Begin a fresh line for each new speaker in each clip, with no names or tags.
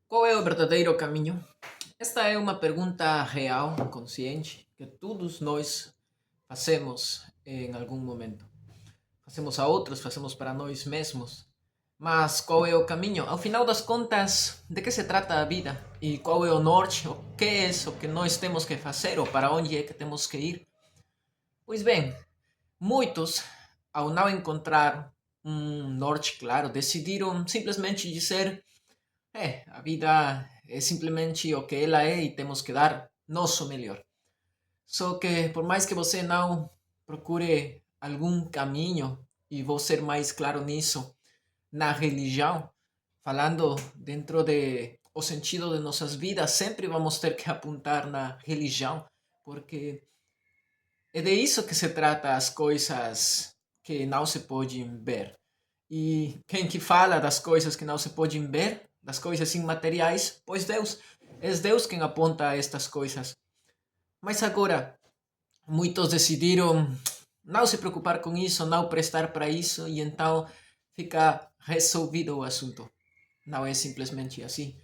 Qual é o verdadeiro caminho? Esta é uma pergunta real, consciente, que todos nós fazemos em algum momento. Fazemos a outros, fazemos para nós mesmos. Mas qual é o caminho? Ao final das contas, de que se trata a vida? E qual é o norte? O que é o que nós temos que fazer ou para onde é que temos que ir? Pois bem, muitos, ao não encontrar um norte claro, decidiram simplesmente dizer a vida é simplesmente o que ela é e temos que dar nosso melhor. Só que por mais que você não procure algum caminho, e vou ser mais claro nisso, na religião, falando dentro de o sentido de nossas vidas, sempre vamos ter que apontar na religião, porque é de isso que se trata as coisas que não se podem ver. E quem que fala das coisas que não se podem ver, das coisas imateriais? Pois Deus. É Deus quem aponta estas coisas. Mas agora, muitos decidiram não se preocupar com isso, não prestar para isso, e então fica resolvido o assunto. Não é simplesmente assim.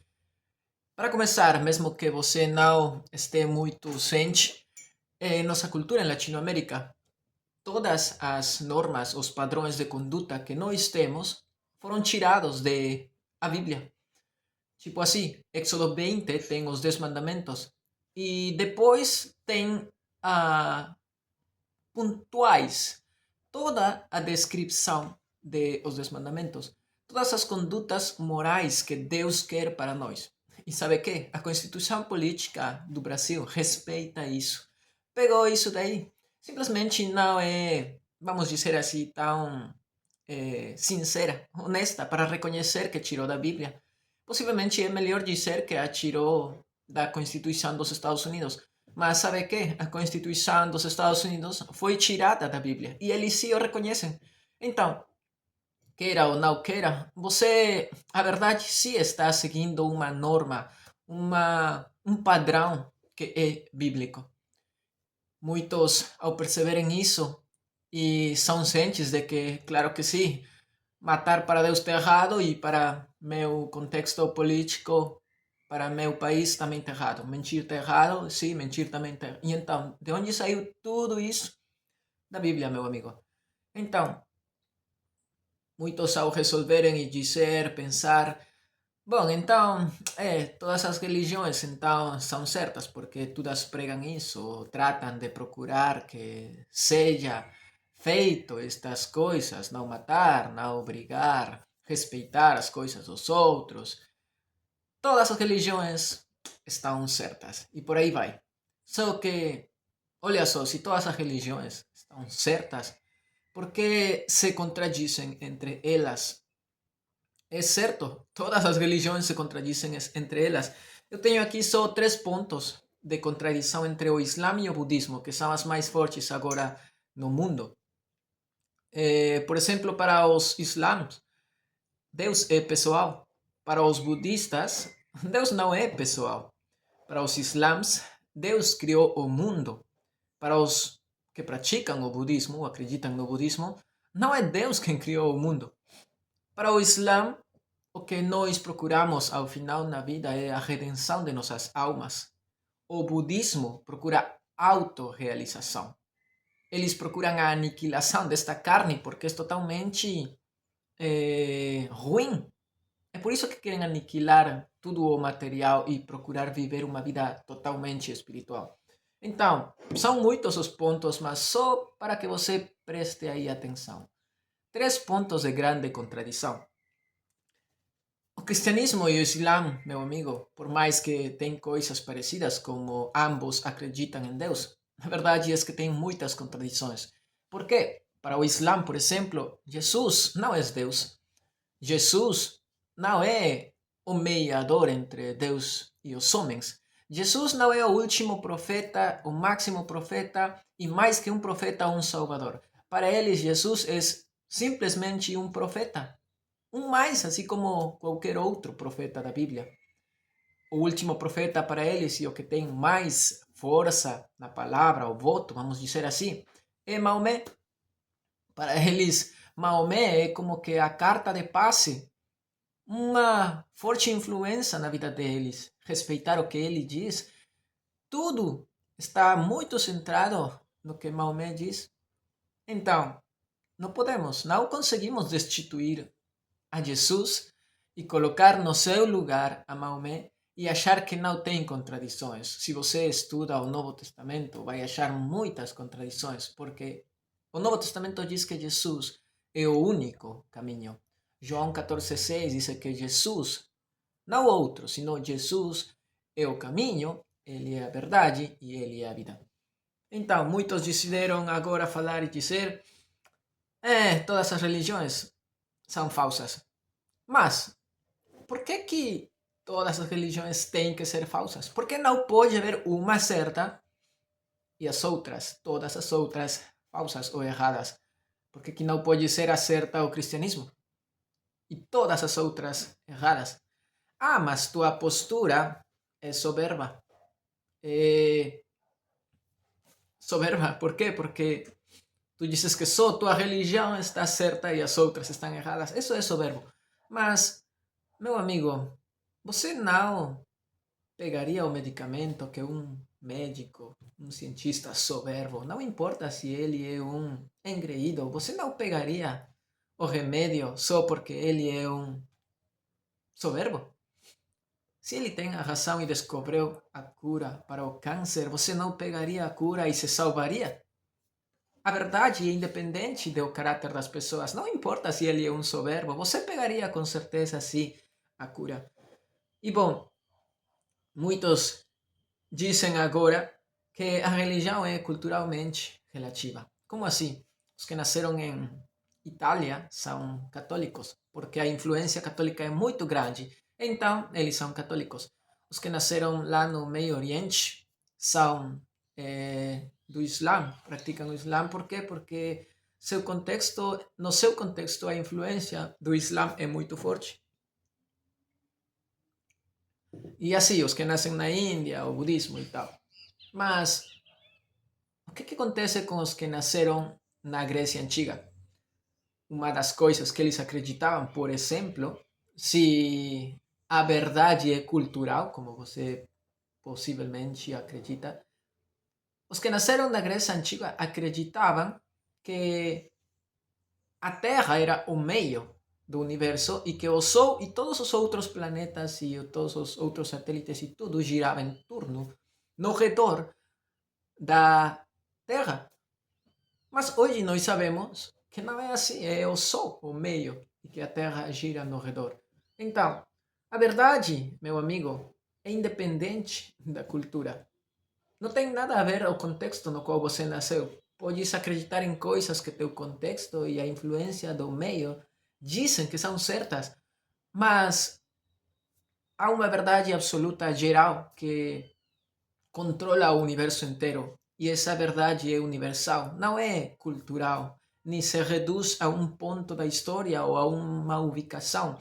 Para começar, mesmo que você não esteja muito ciente, em nossa cultura em Latinoamérica, todas as normas, os padrões de conduta que nós temos foram tirados de a Bíblia. Tipo assim, Éxodo 20 tem os 10 mandamentos e depois tem pontuais toda a descrição de os 10 mandamentos, todas as condutas morais que Deus quer para nós. E sabe que? A Constituição Política do Brasil respeita isso. Pegou isso daí. Simplesmente não é, vamos dizer assim, tão sincera, honesta, para reconhecer que tirou da Bíblia. Possivelmente é melhor dizer que a tirou da Constituição dos Estados Unidos. Mas sabe que? A Constituição dos Estados Unidos foi tirada da Bíblia. E eles sim o reconhecem. Então, queira ou não queira, você, a verdade, sim está seguindo uma norma, um padrão que é bíblico. Muitos, ao perceberem isso, e são cientes de que, claro que sim, matar para Deus está errado e para meu contexto político, para meu país também está errado. Mentir está errado, sim, mentir também está errado. E então, de onde saiu tudo isso? Da Bíblia, meu amigo. Então, muitos ao resolverem e dizer, pensar, bom, então, todas as religiões então são certas, porque todas pregam isso, tratam de procurar que seja feito estas coisas, não matar, não brigar, respeitar as coisas dos outros. Todas as religiões estão certas e por aí vai. Só que, olha só, se todas as religiões estão certas, por que se contradizem entre elas? É certo, todas as religiões se contradizem entre elas. Eu tenho aqui só três pontos de contradição entre o Islã e o budismo, que são as mais fortes agora no mundo. Por exemplo, para os islãs, Deus é pessoal. Para os budistas, Deus não é pessoal. Para os islãs, Deus criou o mundo. Para os que praticam o budismo, ou acreditam no budismo, não é Deus quem criou o mundo. Para o Islã, o que nós procuramos ao final na vida é a redenção de nossas almas. O budismo procura autorrealização. Eles procuram a aniquilação desta carne porque é totalmente ruim. É por isso que querem aniquilar tudo o material e procurar viver uma vida totalmente espiritual. Então, são muitos os pontos, mas só para que você preste aí atenção. Três pontos de grande contradição. O cristianismo e o islã, meu amigo, por mais que tenham coisas parecidas, como ambos acreditam em Deus, a verdade é que tem muitas contradições. Por quê? Para o islã, por exemplo, Jesus não é Deus. Jesus não é o mediador entre Deus e os homens. Jesus não é o último profeta, o máximo profeta e mais que um profeta, um salvador. Para eles, Jesus é simplesmente um profeta. Um mais, assim como qualquer outro profeta da Bíblia. O último profeta para eles e o que tem mais força na palavra, o voto, vamos dizer assim, é Maomé. Para eles, Maomé é como que a carta de passe uma forte influência na vida deles, respeitar o que ele diz. Tudo está muito centrado no que Maomé diz. Então, não conseguimos destituir a Jesus e colocar no seu lugar a Maomé e achar que não tem contradições. Se você estuda o Novo Testamento, vai achar muitas contradições, porque o Novo Testamento diz que Jesus é o único caminho. João 14,6 diz que Jesus, não outro, sino Jesus é o caminho, ele é a verdade e ele é a vida. Então, muitos decidiram agora falar e dizer: todas as religiões são falsas. Mas, por que todas as religiões têm que ser falsas? Por que não pode haver uma certa e as outras, todas as outras, falsas ou erradas? Por que não pode ser a certa o cristianismo e todas as outras erradas? Ah, mas tua postura é soberba. É soberba, por quê? Porque tu dizes que só tua religião está certa e as outras estão erradas. Isso é soberbo. Mas, meu amigo, você não pegaria o medicamento que um médico, um cientista soberbo, não importa se ele é um engreído, você não pegaria o remédio só porque ele é um soberbo? Se ele tem a razão e descobriu a cura para o câncer, você não pegaria a cura e se salvaria? A verdade é independente do caráter das pessoas. Não importa se ele é um soberbo, você pegaria com certeza sim a cura. E bom, muitos dizem agora que a religião é culturalmente relativa. Como assim? Os que nasceram em Itália são católicos, porque a influência católica é muito grande. Então, eles são católicos. Os que nasceram lá no Meio Oriente são do Islã, praticam o Islã. Por quê? Porque no seu contexto, a influência do Islã é muito forte. E assim, os que nascem na Índia, o budismo e tal. Mas o que acontece com os que nasceram na Grécia Antiga? Uma das coisas que eles acreditavam, por exemplo, se a verdade é cultural, como você possivelmente acredita, os que nasceram na Grécia Antiga acreditavam que a Terra era o meio do universo e que o Sol e todos os outros planetas e todos os outros satélites e tudo girava em torno, no redor da Terra. Mas hoje nós sabemos que não é assim, é o Sol o meio e que a Terra gira no redor. Então, a verdade, meu amigo, é independente da cultura. Não tem nada a ver o contexto no qual você nasceu. Podes acreditar em coisas que teu contexto e a influência do meio dizem que são certas, mas há uma verdade absoluta geral que controla o universo inteiro. E essa verdade é universal, não é cultural, nem se reduz a um ponto da história ou a uma ubicação,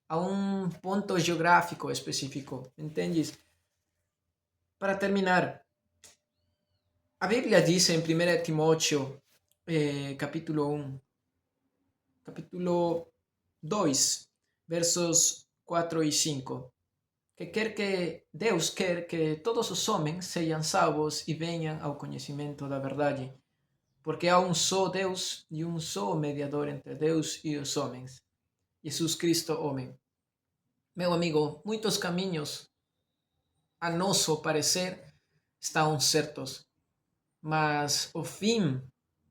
a um ponto geográfico específico, entendes? Para terminar, a Bíblia diz em 1 Timóteo, capítulo 1, capítulo 2, versos 4 e 5, que Deus quer que todos os homens sejam salvos e venham ao conhecimento da verdade, porque há um só Deus e um só mediador entre Deus e os homens, Jesus Cristo, homem. Meu amigo, muitos caminhos, a nosso parecer, estão certos, mas o fim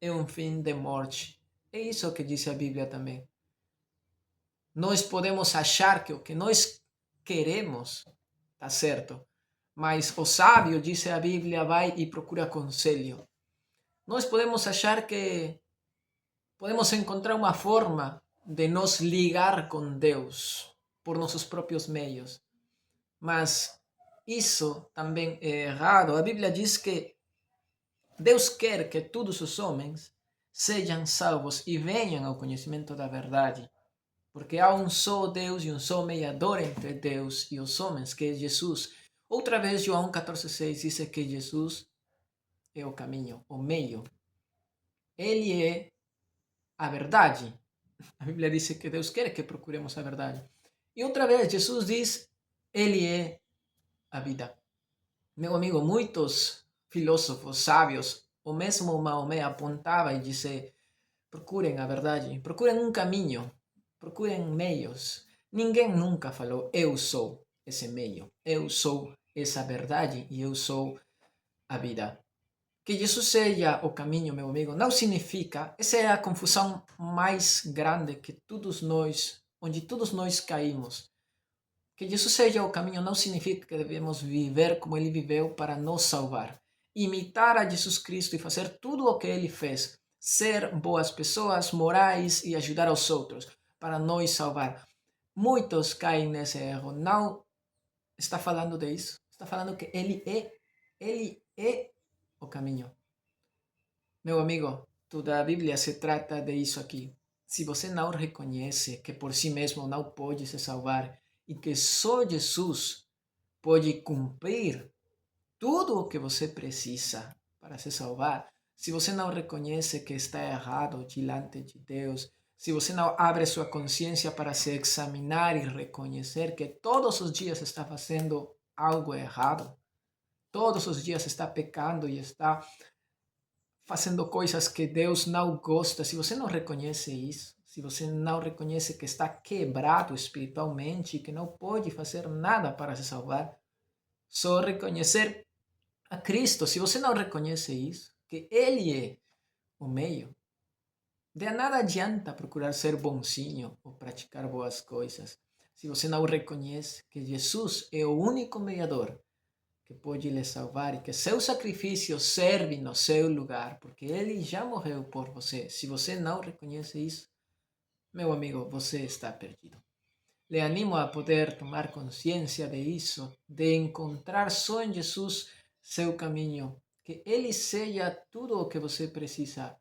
é um fim de morte. É isso que diz a Bíblia também. Nós podemos achar que o que nós queremos está certo, mas o sábio, diz a Bíblia, vai e procura conselho. Nós podemos achar que podemos encontrar uma forma de nos ligar com Deus por nossos próprios meios, mas isso também é errado. A Bíblia diz que Deus quer que todos os homens sejam salvos e venham ao conhecimento da verdade. Porque há um só Deus e um só mediador entre Deus e os homens, que é Jesus. Outra vez, João 14,6 diz que Jesus é o caminho, o meio. Ele é a verdade. A Bíblia diz que Deus quer que procuremos a verdade. E outra vez, Jesus diz, Ele é a vida. Meu amigo, muitos filósofos sábios, o mesmo Maomé apontava e disse, procurem a verdade, procurem um caminho, procurem meios. Ninguém nunca falou, eu sou esse meio, eu sou essa verdade e eu sou a vida. Que Jesus seja o caminho, meu amigo, não significa, essa é a confusão mais grande que todos nós, onde todos nós caímos. Que Jesus seja o caminho não significa que devemos viver como ele viveu para nos salvar. Imitar a Jesus Cristo e fazer tudo o que ele fez. Ser boas pessoas, morais e ajudar aos outros para nos salvar. Muitos caem nesse erro. Não está falando disso. Está falando que ele é o caminho. Meu amigo, toda a Bíblia se trata de isso aqui. Se você não reconhece que por si mesmo não pode se salvar e que só Jesus pode cumprir tudo o que você precisa para se salvar, se você não reconhece que está errado diante de Deus, se você não abre sua consciência para se examinar e reconhecer que todos os dias está fazendo algo errado, todos os dias está pecando e está fazendo coisas que Deus não gosta, se você não reconhece isso, se você não reconhece que está quebrado espiritualmente e que não pode fazer nada para se salvar, só reconhecer a Cristo, se você não reconhece isso, que Ele é o meio, de nada adianta procurar ser bonzinho ou praticar boas coisas, se você não reconhece que Jesus é o único mediador que pode lhe salvar e que seu sacrifício serve no seu lugar, porque ele já morreu por você. Se você não reconhece isso, meu amigo, você está perdido. Le animo a poder tomar consciência de isso, de encontrar só em Jesus seu caminho, que ele seja tudo o que você precisa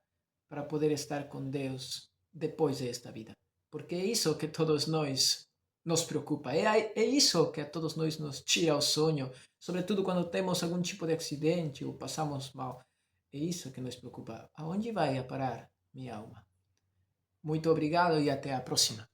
para poder estar com Deus depois desta vida. Porque é isso que todos nós nos preocupa. É isso que a todos nós nos tira o sonho, sobretudo quando temos algum tipo de acidente ou passamos mal. É isso que nos preocupa. Aonde vai a parar minha alma? Muito obrigado e até a próxima.